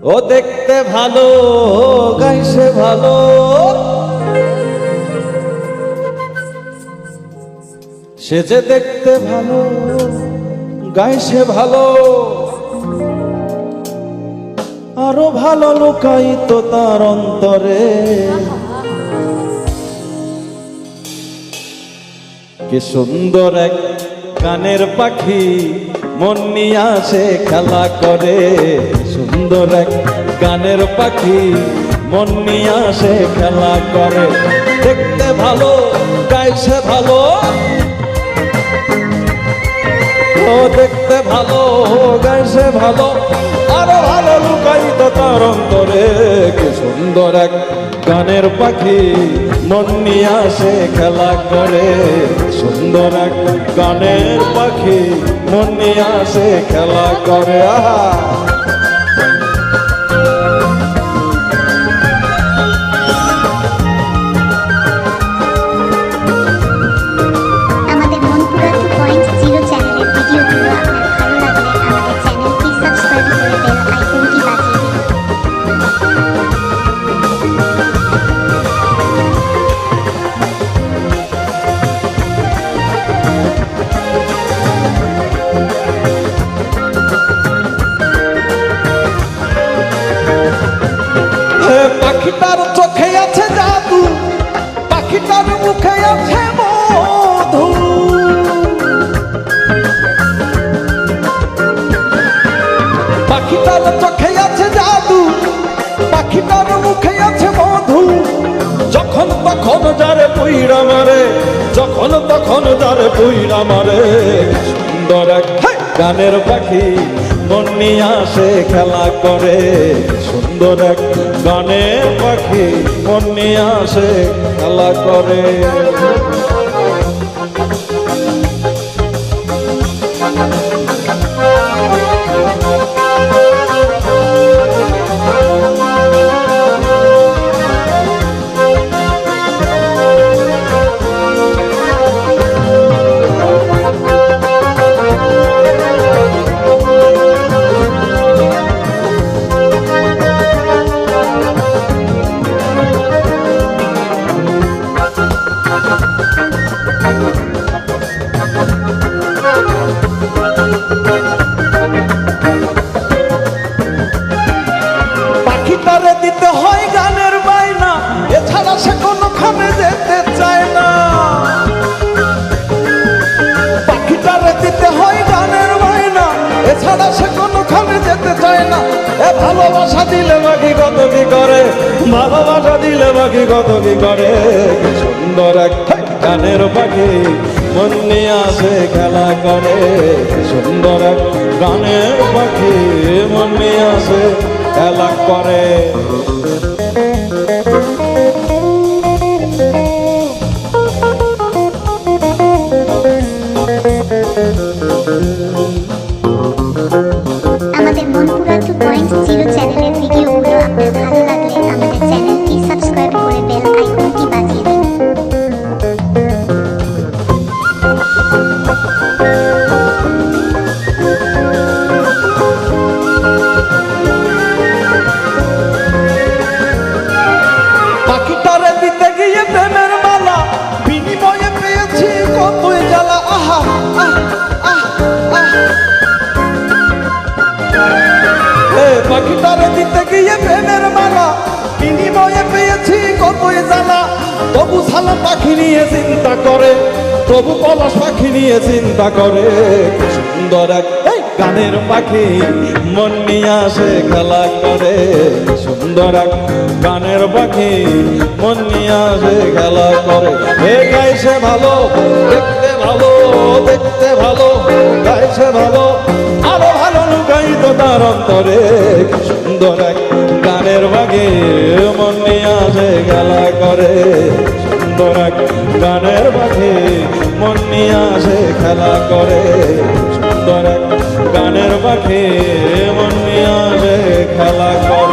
ও দেখতে ভালো গাইছে ভালো, সে যে দেখতে ভালো গাইছে ভালো, আরো ভালো লুকায়িত তার অন্তরে। কি সুন্দর এক গানের পাখি মন নিয়ে আসে খেলা করে, সুন্দর এক গানের পাখি মন নিয়ে আসে খেলা করে। দেখতে ভালো গাইছে ভালো, ও দেখতে ভালো গাইছে ভালো, আরো ভালো লুকায়িত তার অন্তরে। কি সুন্দর এক গানের পাখি মন নিয়ে আসে খেলা করে, সুন্দর এক গানের পাখি মন নিয়ে আসে খেলা করে। আহা পাখিটার চোখে আছে জাদু, পাখিটার মুখে আছে মধু, পাখিটার চোখে আছে জাদু, পাখিটার মুখে আছে মধু। যখন তখন যারে পুইরা মারে, যখন তখন যারে পুইরা মারে। সুন্দর এক গানের পাখি মন নিয়ে আসে খেলা করে, সুন্দর এক গানের পাখি মন নিয়ে আসে খেলা করে। পাখিটারে দিতে হয় গানের বাইনা, এছাড়া সে কোনোখানে যেতে চায় না। পাখিটারে দিতে হয় গানের বাইনা, এছাড়া সে কোনোখানে যেতে চায় না। এ ভালোবাসা দিলে বাকি কত কি করে, ভালোবাসা দিলে বাকি কত কি করে। সুন্দর এক গানের পাখি মন নিয়ে আসে খেলা করে, সুন্দর এক গানের পাখি মন নিয়ে আসে খেলা করে। আমাদের মনপুরা 2.0 চ্যানেলের ভিডিওগুলো আপনার ভালো লাগলে আমাদের চ্যানেলটি সাবস্ক্রাইব করে বেল আইকনটি বাজিয়ে দিন। পাখিটারে দিতে গিয়ে প্রেমের মালা, বিনিময়ে পেয়েছি কতই জ্বালা। আহা আহ আহ আহ, পাখিটারে দিতে গিয়ে প্রেমের মালা, বিনিময়ে পেয়েছি কতই জ্বালা। তবু সালা পাখি নিয়ে চিন্তা করে, তবু পলাশ পাখি নিয়ে চিন্তা করে। সুন্দর এক গানের পাখি মন নিয়ে আসে খেলা করে, সুন্দর এক গানের পাখি মন নিয়ে আসে খেলা করে। এ গাইছে ভালো দেখতে ভালো, দেখতে ভালো গাইছে ভালো, আরো ভালো লুকায়িত তার অন্তরে। সুন্দর এক গানের পাখি মন নিয়ে আসে খেলা করে, সুন্দর এক গানের পাখি মন নিয়ে আসে খেলা করে, সুন্দর এক গানের পাখি মন নিয়ে আসে খেলা করে।